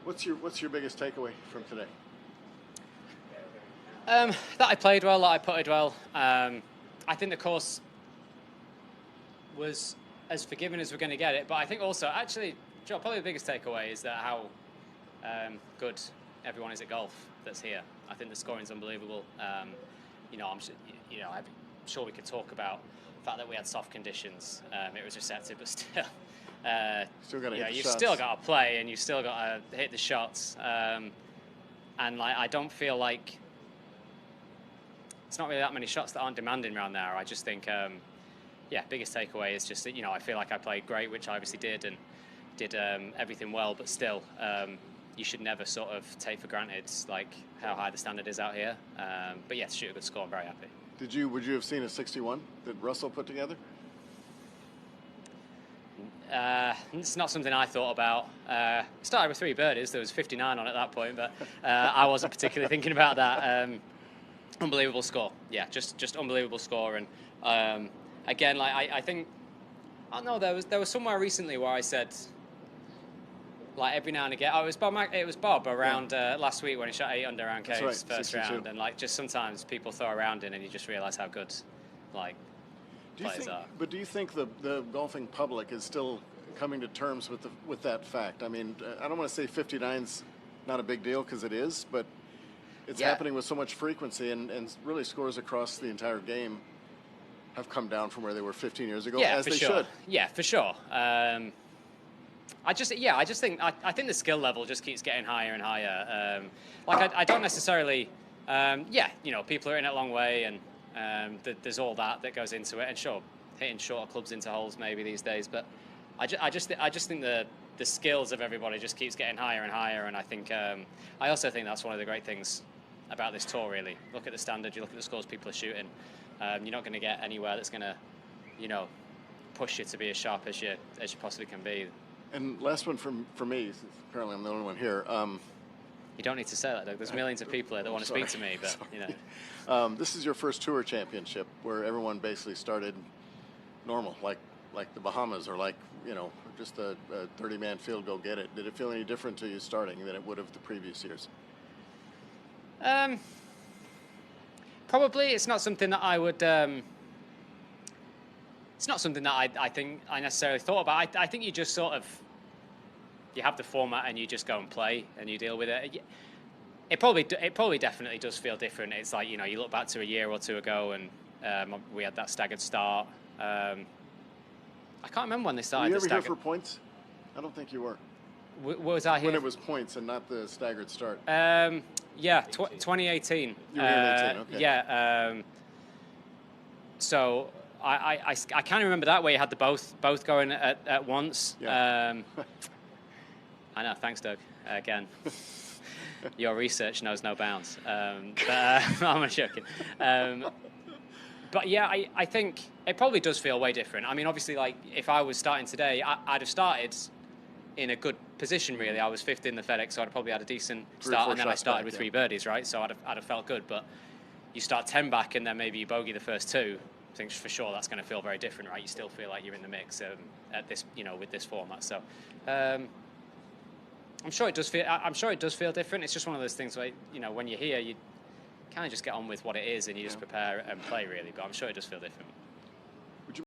What's your biggest takeaway from today? That I played well, that I putted well. I think the course was as forgiving as we're going to get it, but I think also, actually, Joe, probably the biggest takeaway is that how good everyone is at golf that's here. I think the scoring's unbelievable. I'm sure we could talk about the fact that we had soft conditions. It was receptive, but still. Still got to hit the you've shots. still got to play, and you've still got to hit the shots. And like, I don't feel like it's not really that many shots that aren't demanding around there. I just think, biggest takeaway is just that, I feel like I played great, which I obviously did, and did everything well, but still, you should never sort of take for granted like how high the standard is out here. But yeah, to shoot a good score, I'm very happy. Would you have seen a 61 that Russell put together? It's not something I thought about. Started with 3 birdies. There was 59 on at that point, but I wasn't particularly thinking about that. Unbelievable score. Yeah, just unbelievable score. And again, like I think, I don't know. There was somewhere recently where I said, like every now and again, it was Bob around last week when he shot 8 under around Cave's right, first 62. round, and like just sometimes people throw a round in and you just realise how good like players are. But do you think the golfing public is still coming to terms with that fact? I mean, I don't want to say 59's not a big deal, because it is, but it's happening with so much frequency, and really scores across the entire game have come down from where they were 15 years ago, as they should. Yeah, for sure. I think the skill level just keeps getting higher and higher. I don't necessarily, people are in it a long way, and there's all that goes into it. And sure, hitting shorter clubs into holes maybe these days, but I just think the skills of everybody just keeps getting higher and higher. And I think I also think that's one of the great things about this tour. Really, look at the standard, you look at the scores people are shooting. You're not going to get anywhere that's going to, push you to be as sharp as you possibly can be. And last one from me, since apparently I'm the only one here. You don't need to say that, Doug. There's millions of people here that want to speak to me, but this is your first tour championship where everyone basically started normal, like the Bahamas, or just a 30-man field, go get it. Did it feel any different to you starting than it would have the previous years? Probably. It's not something that I would. It's not something that I think I necessarily thought about. I think you just sort of, you have the format and you just go and play and you deal with it. It probably definitely does feel different. It's like, you look back to a year or two ago and we had that staggered start. I can't remember when they started. Were you ever here for points? I don't think you were. Was I here? When it was points and not the staggered start. 2018. You were here in 18, okay. Yeah. So I kind of remember that where you had the both going at once. Yeah. I know. Thanks, Doug. Again, your research knows no bounds. I'm joking. But yeah, I think it probably does feel way different. I mean, obviously, like if I was starting today, I'd have started in a good position, really. I was 5th in the FedEx, so I'd probably had a decent start, and then I started with 3 birdies, right? So I'd have felt good. But you start 10 back, and then maybe you bogey the first 2. I think for sure that's going to feel very different, right? You still feel like you're in the mix at this, with this format. So I'm sure it does feel different. It's just one of those things where, when you're here, you kind of just get on with what it is, and you just prepare and play, really. But I'm sure it does feel different.